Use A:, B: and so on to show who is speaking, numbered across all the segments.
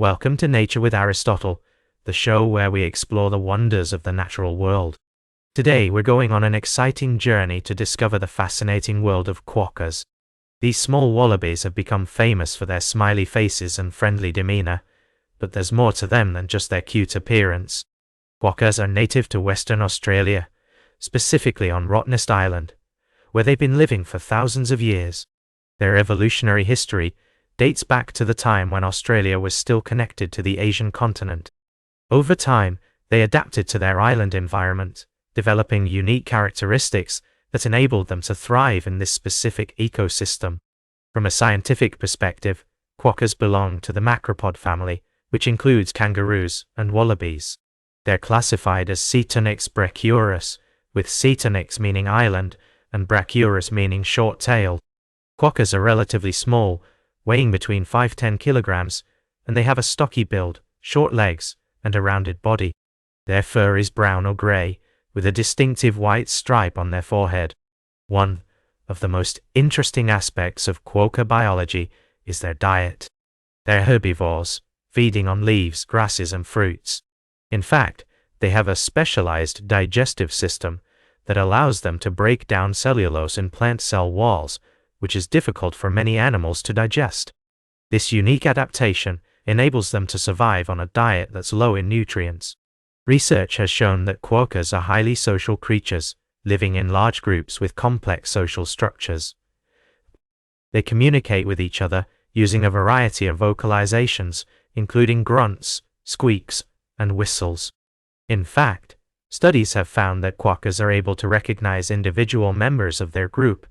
A: Welcome to Nature with Aristotle, the show where we explore the wonders of the natural world. Today we're going on an exciting journey to discover the fascinating world of quokkas. These small wallabies have become famous for their smiley faces and friendly demeanor, but there's more to them than just their cute appearance. Quokkas are native to Western Australia, specifically on Rottnest Island, where they've been living for thousands of years. Their evolutionary history dates back to the time when Australia was still connected to the Asian continent. Over time, they adapted to their island environment, developing unique characteristics that enabled them to thrive in this specific ecosystem. From a scientific perspective, quokkas belong to the macropod family, which includes kangaroos and wallabies. They're classified as Cetonix brachyurus, with Cetonix meaning island and brachyurus meaning short-tailed. Quokkas are relatively small, weighing between 5–10 kilograms, and they have a stocky build, short legs, and a rounded body. Their fur is brown or grey, with a distinctive white stripe on their forehead. One of the most interesting aspects of quokka biology is their diet. They're herbivores, feeding on leaves, grasses, and fruits. In fact, they have a specialized digestive system that allows them to break down cellulose in plant cell walls, which is difficult for many animals to digest. This unique adaptation enables them to survive on a diet that's low in nutrients. Research has shown that quokkas are highly social creatures, living in large groups with complex social structures. They communicate with each other using a variety of vocalizations, including grunts, squeaks, and whistles. In fact, studies have found that quokkas are able to recognize individual members of their group,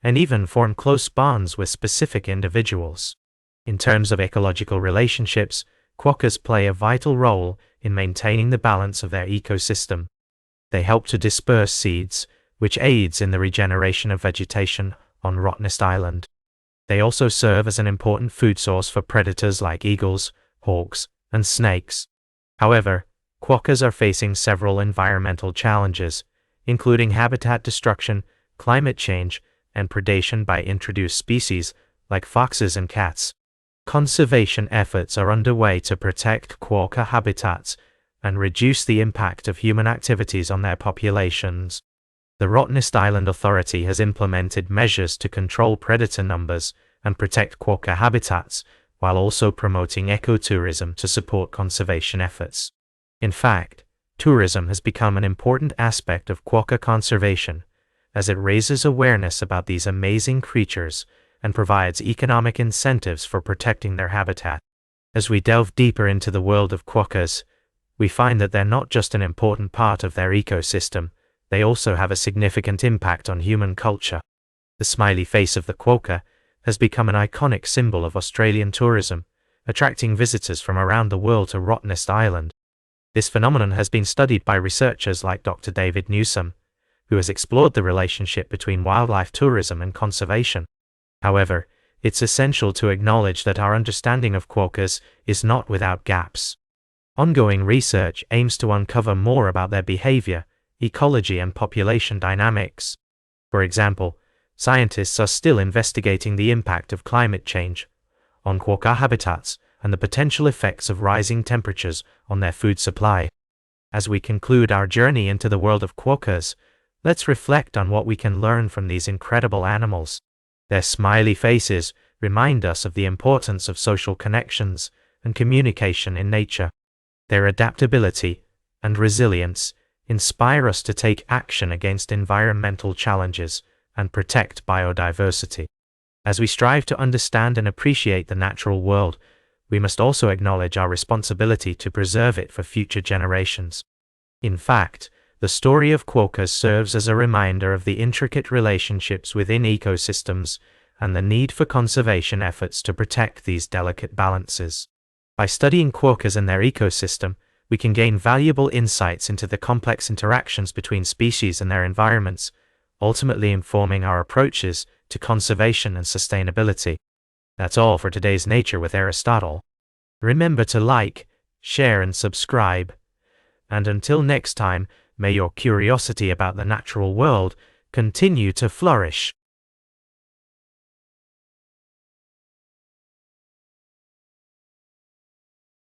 A: and even form close bonds with specific individuals. In terms of ecological relationships, quokkas play a vital role in maintaining the balance of their ecosystem. They help to disperse seeds, which aids in the regeneration of vegetation on Rottnest Island. They also serve as an important food source for predators like eagles, hawks, and snakes. However, quokkas are facing several environmental challenges, including habitat destruction, climate change, and predation by introduced species like foxes and cats. Conservation efforts are underway to protect quokka habitats and reduce the impact of human activities on their populations. The Rottnest Island Authority has implemented measures to control predator numbers and protect quokka habitats, while also promoting ecotourism to support conservation efforts. In fact, tourism has become an important aspect of quokka conservation, as it raises awareness about these amazing creatures and provides economic incentives for protecting their habitat. As we delve deeper into the world of quokkas, we find that they're not just an important part of their ecosystem, they also have a significant impact on human culture. The smiley face of the quokka has become an iconic symbol of Australian tourism, attracting visitors from around the world to Rottnest Island. This phenomenon has been studied by researchers like Dr. David Newsome, who has explored the relationship between wildlife tourism and conservation. However, it's essential to acknowledge that our understanding of quokkas is not without gaps. Ongoing research aims to uncover more about their behavior, ecology, and population dynamics. For example, scientists are still investigating the impact of climate change on quokka habitats and the potential effects of rising temperatures on their food supply. As we conclude our journey into the world of quokkas, let's reflect on what we can learn from these incredible animals. Their smiley faces remind us of the importance of social connections and communication in nature. Their adaptability and resilience inspire us to take action against environmental challenges and protect biodiversity. As we strive to understand and appreciate the natural world, we must also acknowledge our responsibility to preserve it for future generations. In fact, the story of quokkas serves as a reminder of the intricate relationships within ecosystems and the need for conservation efforts to protect these delicate balances. By studying quokkas and their ecosystem, we can gain valuable insights into the complex interactions between species and their environments, ultimately informing our approaches to conservation and sustainability. That's all for today's Nature with Aristotle. Remember to like, share, and subscribe. And until next time, may your curiosity about the natural world continue to flourish.